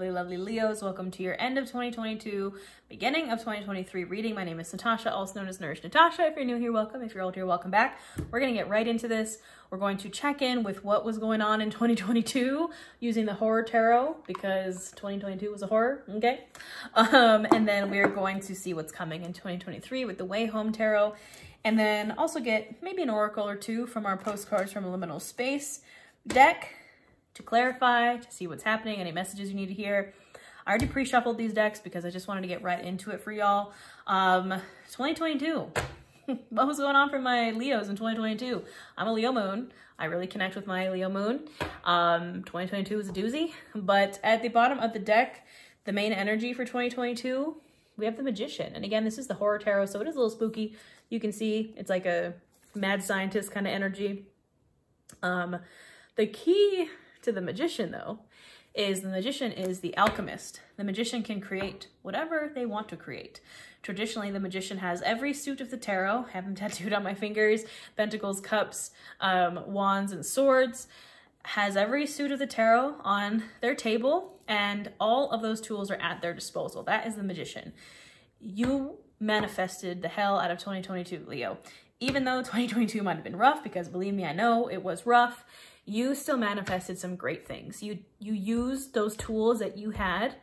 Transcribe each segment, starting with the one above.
lovely, lovely Leos. Welcome to your end of 2022, beginning of 2023 reading. My name is Natasha, also known as Nourish Natasha. If you're new here, welcome. If you're old here, welcome back. We're going to get right into this. We're going to check in with what was going on in 2022 using the Horror Tarot, because 2022 was a horror, okay? And then we're going to see what's coming in 2023 with the Way Home Tarot, and then also get maybe an oracle or two from our postcards from Liminal Space deck to clarify, to see what's happening, any messages you need to hear. I already pre-shuffled these decks because I just wanted to get right into it for y'all. 2022. What was going on for my Leos in 2022? I'm a Leo moon. I really connect with my Leo moon. 2022 was a doozy, but at the bottom of the deck, the main energy for 2022, we have the Magician. And again, this is the Horror Tarot, so it is a little spooky. You can see it's like a mad scientist kind of energy. The key to the Magician, though, is the Magician is the alchemist. The Magician can create whatever they want to create. Traditionally, the Magician has every suit of the tarot. I have them tattooed on my fingers. Pentacles, cups, wands, and swords. Has every suit of the tarot on their table, and all of those tools are at their disposal. That is the Magician. You manifested the hell out of 2022, Leo. Even though 2022 might have been rough, because believe me, I know it was rough, you still manifested some great things. You used those tools that you had,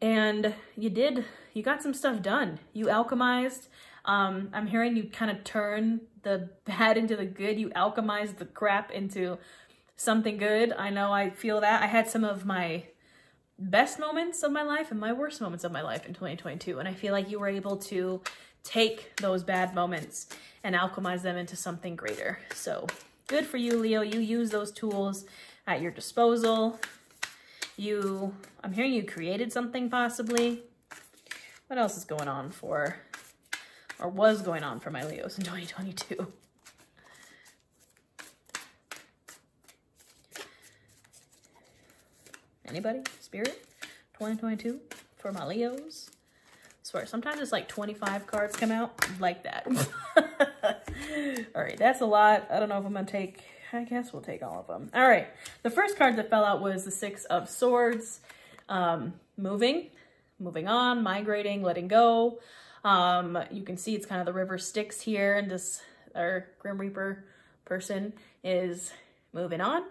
and you got some stuff done. You alchemized. I'm hearing you kind of turn the bad into the good. You alchemized the crap into something good. I know I feel that. I had some of my best moments of my life and my worst moments of my life in 2022. And I feel like you were able to take those bad moments and alchemize them into something greater. So good for you, Leo. You use those tools at your disposal. I'm hearing you created something possibly. What else is going on for, or was going on for my Leos in 2022? Anybody? Spirit? 2022 for my Leos? I swear, sometimes it's like 25 cards come out like that. All right, that's a lot. I don't know if I'm gonna take, I guess we'll take all of them. All right, the first card that fell out was the Six of Swords. Moving on, migrating, letting go. You can see it's kind of the river Styx here, and our Grim Reaper person is moving on.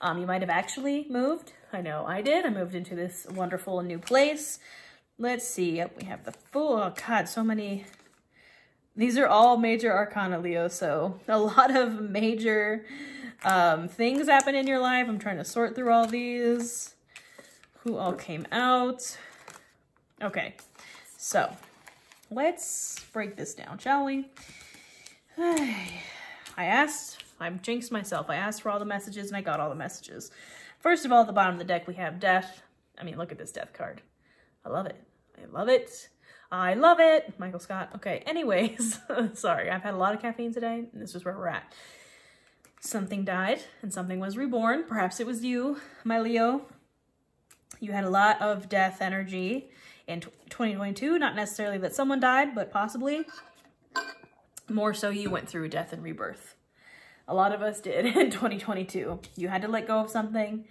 You might have actually moved. I know I did. I moved into this wonderful new place. Let's see. Yep, we have the Fool. Oh God, so many. These are all major arcana, Leo. So a lot of major things happen in your life. I'm trying to sort through all these. Who all came out? Okay, so let's break this down, shall we? I jinxed myself. I asked for all the messages and I got all the messages. First of all, at the bottom of the deck, we have Death. I mean, look at this Death card. I love it. I love it. I love it. Michael Scott. Okay, anyways, sorry. I've had a lot of caffeine today, and this is where we're at. Something died, and something was reborn. Perhaps it was you, my Leo. You had a lot of death energy in 2022. Not necessarily that someone died, but possibly. More so you went through death and rebirth. A lot of us did in 2022. You had to let go of something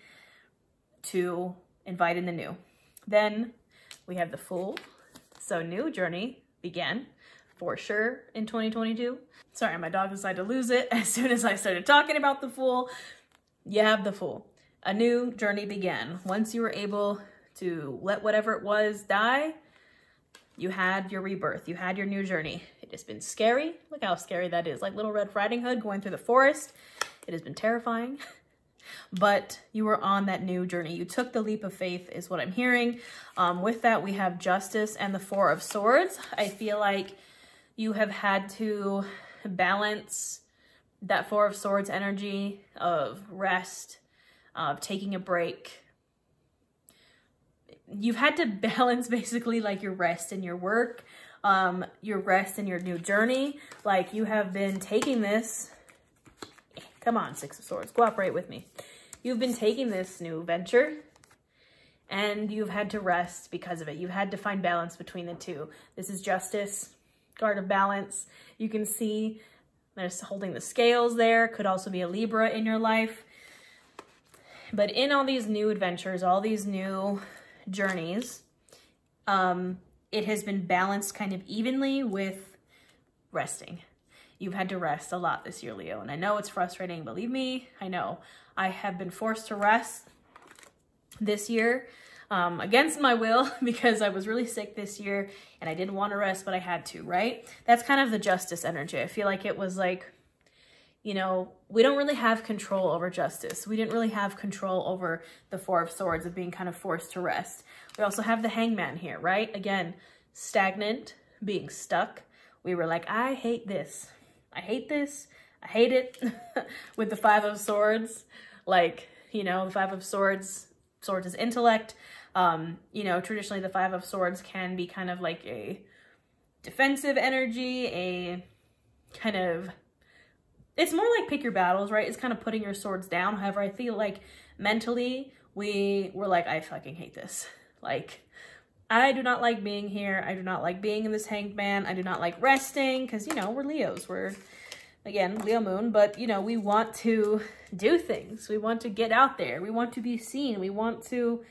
to invite in the new. Then we have the Fool. So new journey began for sure in 2022. Sorry, my dog decided to lose it as soon as I started talking about the Fool. You have the Fool. A new journey began. Once you were able to let whatever it was die, you had your rebirth. You had your new journey. It has been scary. Look how scary that is. Like Little Red Riding Hood going through the forest. It has been terrifying. But you were on that new journey. You took the leap of faith is what I'm hearing. With that, we have Justice and the Four of Swords. I feel like you have had to balance that Four of Swords energy of rest, of taking a break. You've had to balance basically like your rest and your work, your rest and your new journey. Like you have been taking this, come on, Six of Swords, cooperate with me. You've been taking this new venture and you've had to rest because of it. You've had to find balance between the two. This is Justice, card of balance. You can see there's holding the scales there. Could also be a Libra in your life. But in all these new adventures, all these new journeys, it has been balanced kind of evenly with resting. You've had to rest a lot this year, Leo, and I know it's frustrating. Believe me, I know. I have been forced to rest this year against my will because I was really sick this year and I didn't want to rest, but I had to, right? That's kind of the justice energy. I feel like it was like, you know, we don't really have control over justice. We didn't really have control over the Four of Swords of being kind of forced to rest. We also have the Hangman here, right? Again, stagnant, being stuck. We were like, I hate this. I hate this. I hate it. With the Five of Swords, like, you know, the Five of Swords is intellect. You know, traditionally the Five of Swords can be kind of like a defensive energy, a kind of, it's more like pick your battles, right? It's kind of putting your swords down. However, I feel like mentally we were like, I fucking hate this. Like, I do not like being here. I do not like being in this Hanged Man. I do not like resting because, you know, we're Leos. We're, again, Leo moon, but, you know, we want to do things. We want to get out there. We want to be seen. We want to,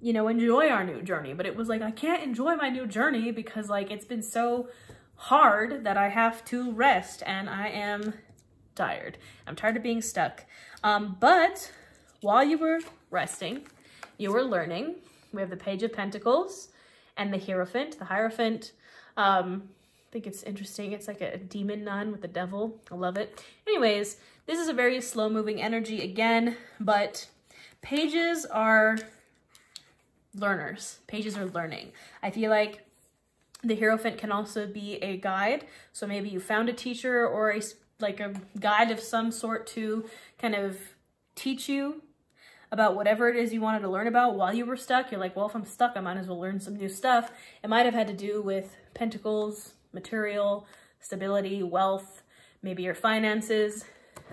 you know, enjoy our new journey. But it was like, I can't enjoy my new journey because, like, it's been so hard that I have to rest and I am tired. I'm tired of being stuck. But while you were resting, you were learning. We have the Page of Pentacles and the Hierophant. The Hierophant, I think it's interesting. It's like a demon nun with the devil. I love it. Anyways, this is a very slow-moving energy again, but pages are learners. Pages are learning. I feel like the Hierophant can also be a guide. So maybe you found a teacher or a guide of some sort to kind of teach you about whatever it is you wanted to learn about while you were stuck. You're like, well, if I'm stuck, I might as well learn some new stuff. It might have had to do with pentacles, material, stability, wealth, maybe your finances.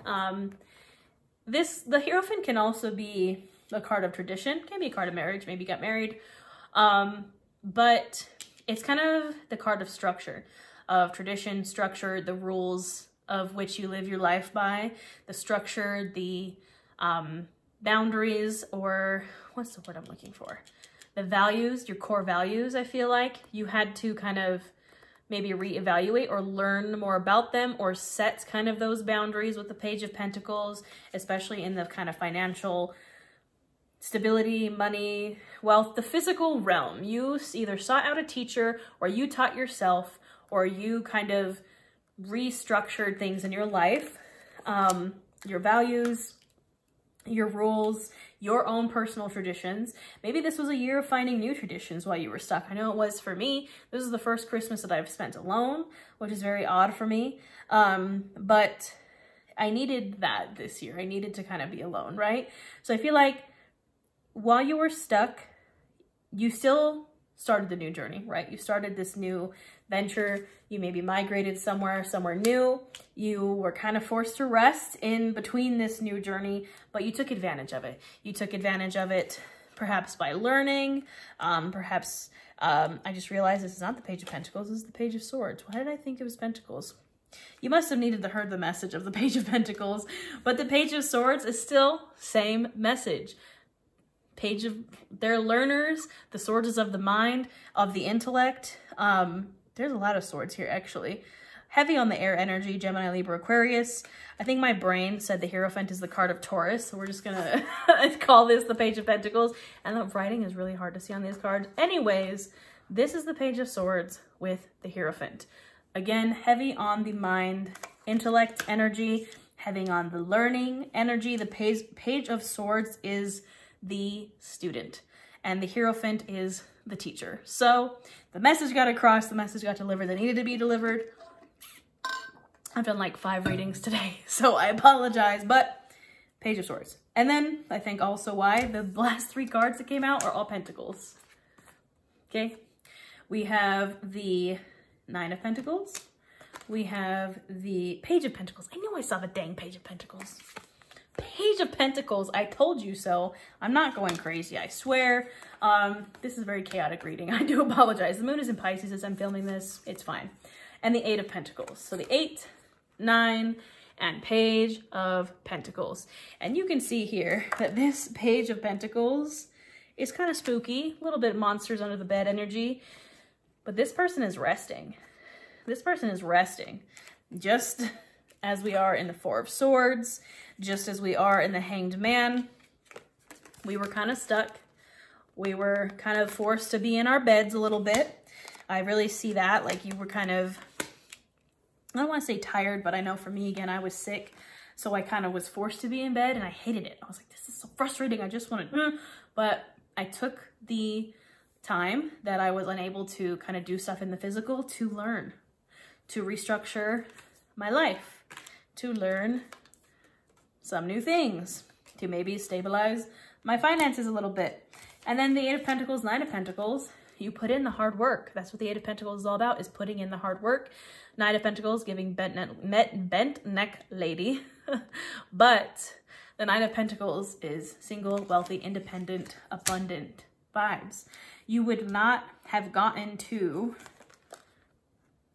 The Hierophant can also be a card of tradition, can be a card of marriage, maybe you got married. But it's kind of the card of structure, of tradition, structure, the rules of which you live your life by, the structure, the boundaries, or what's the word I'm looking for? The values, your core values. I feel like you had to kind of maybe reevaluate or learn more about them or set kind of those boundaries with the Page of Pentacles, especially in the kind of financial stability, money, wealth, the physical realm. You either sought out a teacher or you taught yourself or you kind of restructured things in your life, your values, your rules, your own personal traditions. Maybe this was a year of finding new traditions while you were stuck. I know it was for me. This is the first Christmas that I've spent alone, which is very odd for me. But I needed that this year. I needed to kind of be alone, right? So I feel like while you were stuck, you still started the new journey, right? You started this new venture. You maybe migrated somewhere new. You were kind of forced to rest in between this new journey, but you took advantage of it. You took advantage of it perhaps by learning, perhaps, I just realized this is not the Page of Pentacles, this is the Page of Swords. Why did I think it was Pentacles? You must have needed to heard the message of the Page of Pentacles, but the Page of Swords is still same message. They're learners. The sword is of the mind, of the intellect. There's a lot of swords here, actually. Heavy on the air energy, Gemini, Libra, Aquarius. I think my brain said the Hierophant is the card of Taurus, so we're just gonna call this the Page of Pentacles. And the writing is really hard to see on these cards. Anyways, this is the Page of Swords with the Hierophant. Again, heavy on the mind, intellect energy, heavy on the learning energy. The Page of Swords is the student and the Hierophant is the teacher. So the message got across, the message got delivered that needed to be delivered. I've done like 5 readings today, so I apologize, but Page of Swords. And then I think also why the last 3 cards that came out are all Pentacles. Okay, we have the 9 of Pentacles. We have the Page of Pentacles. I knew I saw the dang Page of Pentacles. Page of Pentacles, I told you so. I'm not going crazy, I swear. This is a very chaotic reading. I do apologize. The moon is in Pisces as I'm filming this. It's fine. And the 8 of Pentacles. So the 8, 9, and Page of Pentacles. And you can see here that this Page of Pentacles is kind of spooky, a little bit monsters under the bed energy, but this person is resting. This person is resting, just as we are in the Four of Swords, just as we are in the Hanged Man. We were kind of stuck. We were kind of forced to be in our beds a little bit. I really see that, like you were kind of, I don't want to say tired, but I know for me, again, I was sick. So I kind of was forced to be in bed and I hated it. I was like, this is so frustrating. I just wanted, but I took the time that I was unable to kind of do stuff in the physical to learn, to restructure my life, to learn some new things, to maybe stabilize my finances a little bit. And then the Eight of Pentacles, Nine of Pentacles, you put in the hard work. That's what the Eight of Pentacles is all about, is putting in the hard work. Nine of Pentacles, giving bent neck lady. But the Nine of Pentacles is single, wealthy, independent, abundant vibes. You would not have gotten to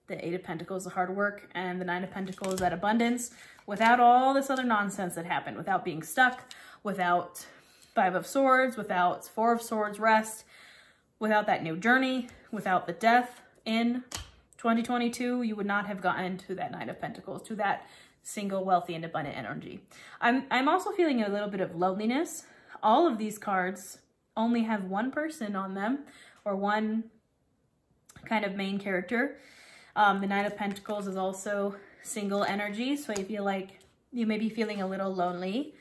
the Eight of Pentacles, the hard work, and the Nine of Pentacles, that abundance, without all this other nonsense that happened, without being stuck, without Five of Swords, without Four of Swords rest, without that new journey, without the death in 2022, you would not have gotten to that Nine of Pentacles, to that single, wealthy, and abundant energy. I'm also feeling a little bit of loneliness. All of these cards only have one person on them, or one kind of main character. The Nine of Pentacles is also single energy, so I feel like you may be feeling a little lonely,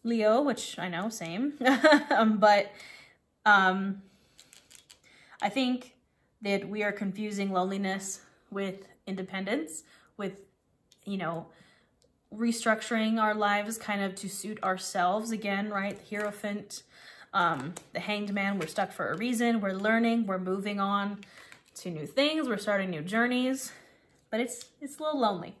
Leo, which I know, same. But I think that we are confusing loneliness with independence, with, you know, restructuring our lives kind of to suit ourselves again, right? The Hierophant, the Hanged Man, we're stuck for a reason. We're learning, we're moving on to new things, we're starting new journeys, but it's a little lonely.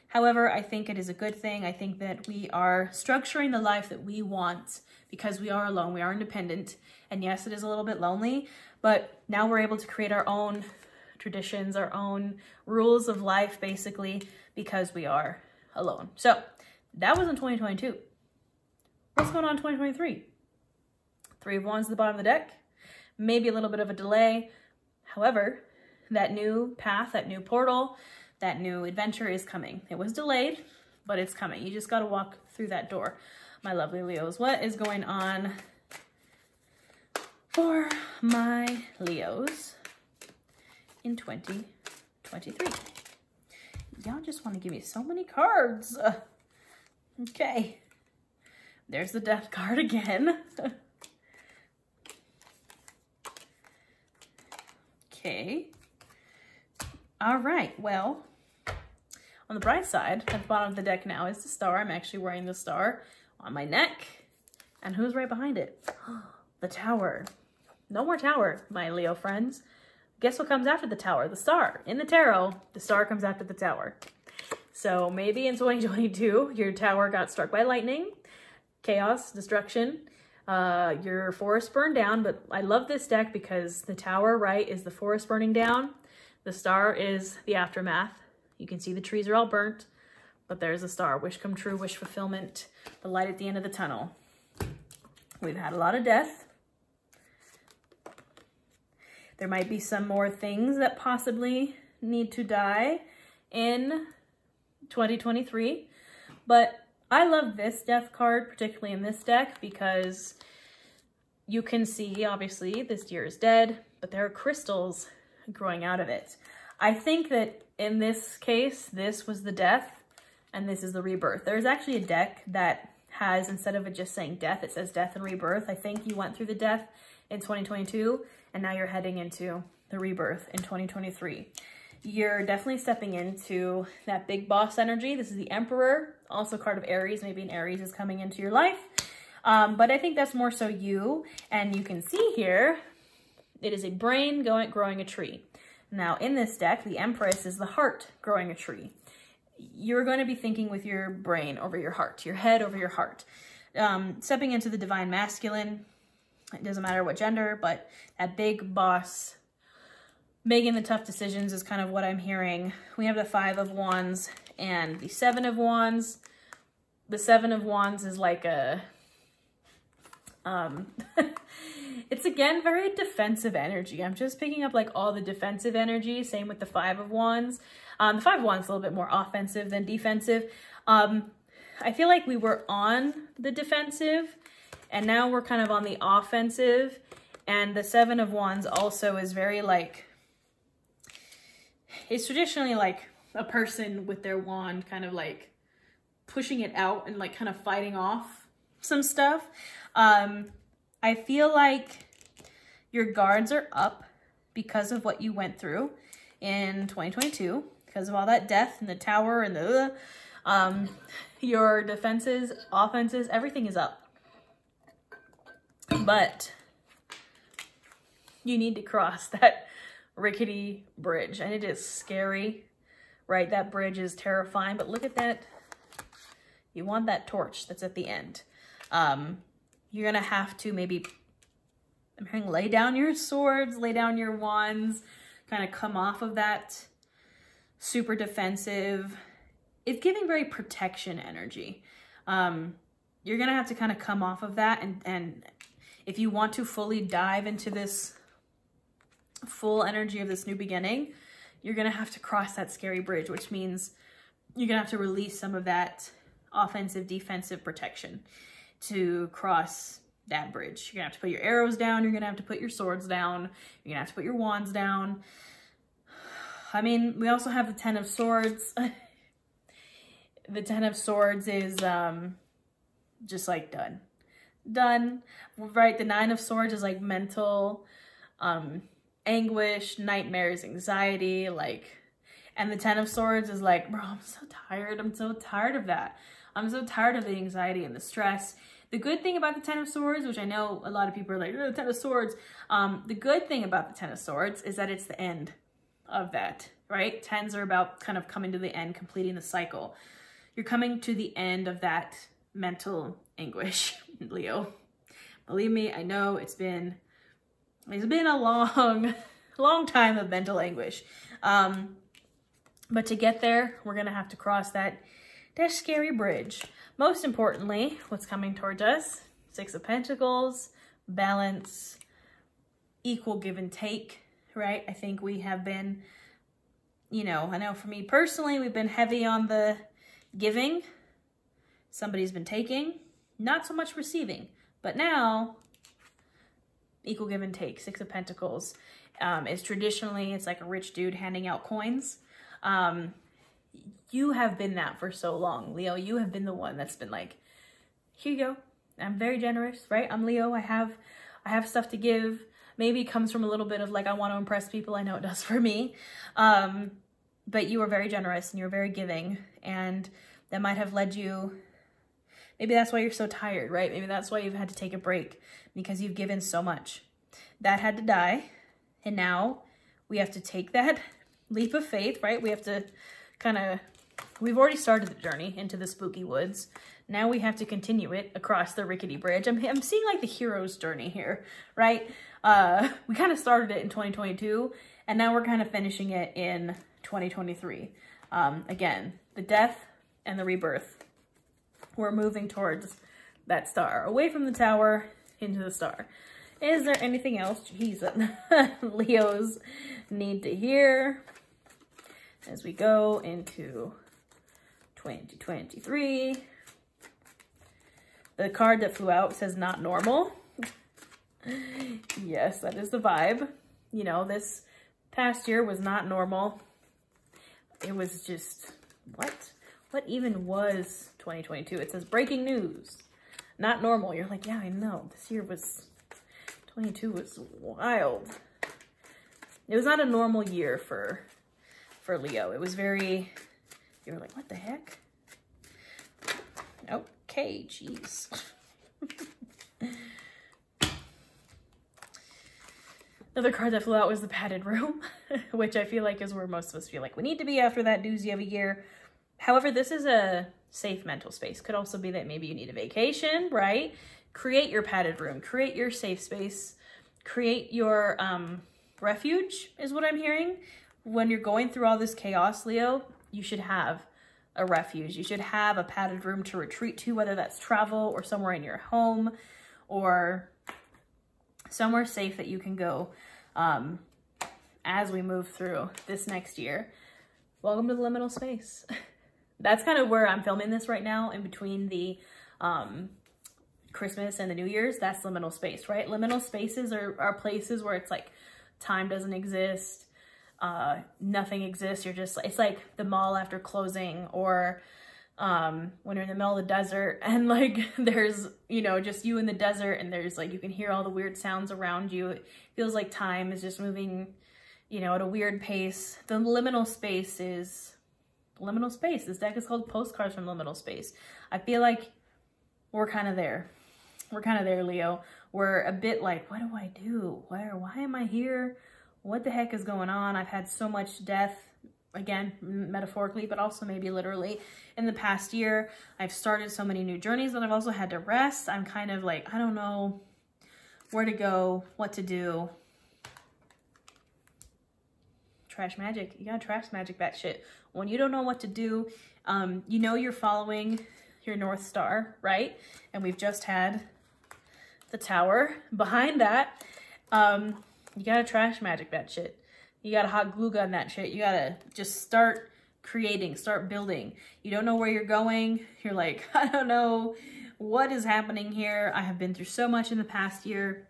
However, I think it is a good thing. I think that we are structuring the life that we want because we are alone, we are independent. And yes, it is a little bit lonely, but now we're able to create our own traditions, our own rules of life, basically, because we are alone. So that was in 2022. What's going on in 2023? Three of Wands at the bottom of the deck, maybe a little bit of a delay. However, that new path, that new portal, that new adventure is coming. It was delayed, but it's coming. You just got to walk through that door, my lovely Leos. What is going on for my Leos in 2023? Y'all just want to give me so many cards. Okay. There's the Death card again. Okay. All right. Well, on the bright side, at the bottom of the deck now is the Star. I'm actually wearing the Star on my neck. And who's right behind it? The Tower. No more Tower, my Leo friends. Guess what comes after the Tower? The Star. In the tarot, the Star comes after the Tower. So maybe in 2022, your tower got struck by lightning, chaos, destruction, your forest burned down. But I love this deck because the Tower, right, is the forest burning down. The Star is the aftermath. You can see the trees are all burnt, but there's a Star. Wish come true, wish fulfillment, the light at the end of the tunnel. We've had a lot of death. There might be some more things that possibly need to die in 2023, but I love this Death card, particularly in this deck, because you can see, obviously, this deer is dead, but there are crystals growing out of it. I think that in this case, this was the Death, and this is the Rebirth. There's actually a deck that has, instead of it just saying Death, it says Death and Rebirth. I think you went through the Death in 2022, and now you're heading into the Rebirth in 2023. You're definitely stepping into that big boss energy. This is the Emperor, also a card of Aries. Maybe an Aries is coming into your life. But I think that's more so you. And you can see here, it is a brain growing a tree. Now in this deck, the Empress is the heart growing a tree. You're going to be thinking with your brain over your heart, your head over your heart. Stepping into the Divine Masculine. It doesn't matter what gender, but that big boss, making the tough decisions is kind of what I'm hearing. We have the Five of Wands and the Seven of Wands. The Seven of Wands is like a, It's again very defensive energy. I'm just picking up like all the defensive energy. Same with the Five of Wands. The Five of Wands is a little bit more offensive than defensive. I feel like we were on the defensive and now we're kind of on the offensive. And the Seven of Wands also is very like, it's traditionally like a person with their wand kind of like pushing it out and like kind of fighting off some stuff. I feel like your guards are up because of what you went through in 2022, because of all that death and the tower and the, your defenses, offenses, everything is up. But you need to cross that rickety bridge, and it is scary, right? That bridge is terrifying, but look at that. You want that torch that's at the end. You're gonna have to maybe, I'm hearing, lay down your swords, lay down your wands, kind of come off of that super defensive. It's giving very protection energy. You're gonna have to kind of come off of that, and if you want to fully dive into this full energy of this new beginning, you're gonna have to cross that scary bridge, which means you're gonna have to release some of that offensive, defensive protection to cross that bridge. You're gonna have to put your arrows down, you're gonna have to put your swords down, you're gonna have to put your wands down. I mean, we also have the Ten of Swords. The Ten of Swords is just like done, right? The Nine of Swords is like mental anguish, nightmares, anxiety, like, and the Ten of Swords is like, bro, I'm so tired. I'm so tired of that. I'm so tired of the anxiety and the stress. The good thing about the Ten of Swords, which I know a lot of people are like, oh, the Ten of Swords. The good thing about the Ten of Swords is that it's the end of that, right? Tens are about kind of coming to the end, completing the cycle. You're coming to the end of that mental anguish, Leo. Believe me, I know it's been a long time of mental anguish. But to get there, we're gonna have to cross that scary bridge. Most importantly, what's coming towards us? Six of Pentacles, balance, equal give and take, right? I think we have been, you know, I know for me personally, we've been heavy on the giving. Somebody's been taking, not so much receiving. But now, equal give and take. Six of Pentacles is traditionally, it's like a rich dude handing out coins. You have been that for so long, Leo. You have been the one that's been like, here you go. I'm very generous, right? I'm Leo. I have stuff to give. Maybe it comes from a little bit of like, I want to impress people. I know it does for me. But you are very generous and you're very giving, and that might have led you, maybe that's why you're so tired, right? Maybe that's why you've had to take a break, because you've given so much. That had to die, and now we have to take that leap of faith, right? We have to kind of, we've already started the journey into the spooky woods. Now we have to continue it across the rickety bridge. I'm seeing like the hero's journey here, right? We kind of started it in 2022, and now we're kind of finishing it in 2023. Again, the death and the rebirth. We're moving towards that star, away from the tower into the star. Is there anything else, Jesus, Leos need to hear as we go into 2023? The card that flew out says not normal. Yes, that is the vibe. You know, this past year was not normal. It was just, what even was 2022? It says breaking news, not normal. You're like, yeah, I know. This year was, 22 was wild. It was not a normal year for Leo. It was very, you were like, what the heck? Okay, jeez. Another card that flew out was the padded room, which I feel like is where most of us feel like we need to be after that doozy of a year. However, this is a safe mental space. Could also be that maybe you need a vacation, right? Create your padded room, create your safe space, create your refuge is what I'm hearing. When you're going through all this chaos, Leo, you should have a refuge. You should have a padded room to retreat to, whether that's travel or somewhere in your home or somewhere safe that you can go as we move through this next year. Welcome to the liminal space. That's kind of where I'm filming this right now, in between the Christmas and the New Year's. That's liminal space, right? Liminal spaces are places where it's like time doesn't exist, nothing exists. You're just, it's like the mall after closing, or when you're in the middle of the desert and like there's, you know, just you in the desert, and there's like, you can hear all the weird sounds around you. It feels like time is just moving, you know, at a weird pace. The liminal space is liminal space. This deck is called Postcards from Liminal Space. I feel like we're kind of there. We're kind of there, Leo. We're a bit like, what do I do? Why am I here? What the heck is going on? I've had so much death, again, metaphorically, but also maybe literally, in the past year. I've started so many new journeys, but I've also had to rest. I'm kind of like, I don't know where to go, what to do. Trash magic. You gotta trash magic that shit. When you don't know what to do, you know you're following your North Star, right? And we've just had the Tower. Behind that, you gotta trash magic that shit. You gotta hot glue gun that shit. You gotta just start creating, start building. You don't know where you're going. You're like, I don't know what is happening here. I have been through so much in the past year.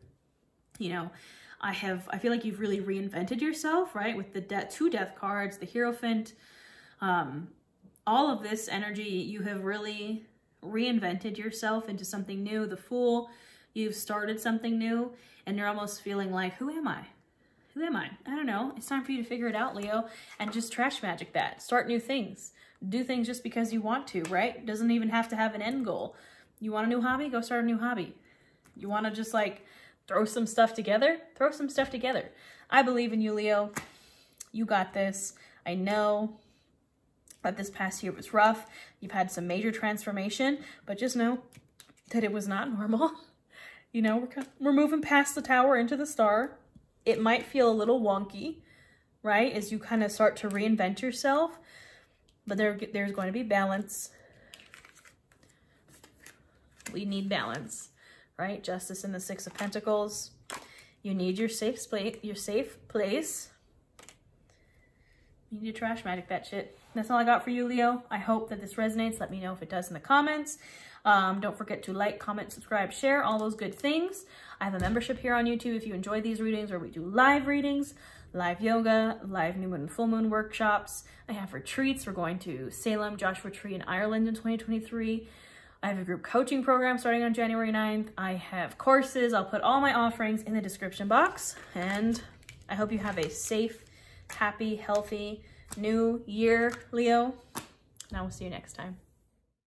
You know, I feel like you've really reinvented yourself, right? With the two death cards, the Hierophant, all of this energy, you have really reinvented yourself into something new. The Fool, you've started something new, and you're almost feeling like, who am I? Who am I? I don't know. It's time for you to figure it out, Leo, and just trash magic that. Start new things. Do things just because you want to, right? Doesn't even have to have an end goal. You want a new hobby? Go start a new hobby. You want to just like throw some stuff together? Throw some stuff together. I believe in you, Leo. You got this. I know that this past year was rough. You've had some major transformation, but just know that it was not normal. You know, we're moving past the Tower into the Star. It might feel a little wonky, right? As you kind of start to reinvent yourself, but there's going to be balance. We need balance, right? Justice in the Six of Pentacles. You need your safe place. You need to trash magic that shit. That's all I got for you, Leo. I hope that this resonates. Let me know if it does in the comments. Don't forget to like, comment, subscribe, share, all those good things. I have a membership here on YouTube if you enjoy these readings, where we do live readings, live yoga, live new moon and full moon workshops. I have retreats. We're going to Salem, Joshua Tree in Ireland in 2023. I have a group coaching program starting on January 9th. I have courses. I'll put all my offerings in the description box. And I hope you have a safe, happy, healthy new year, Leo. And I will see you next time.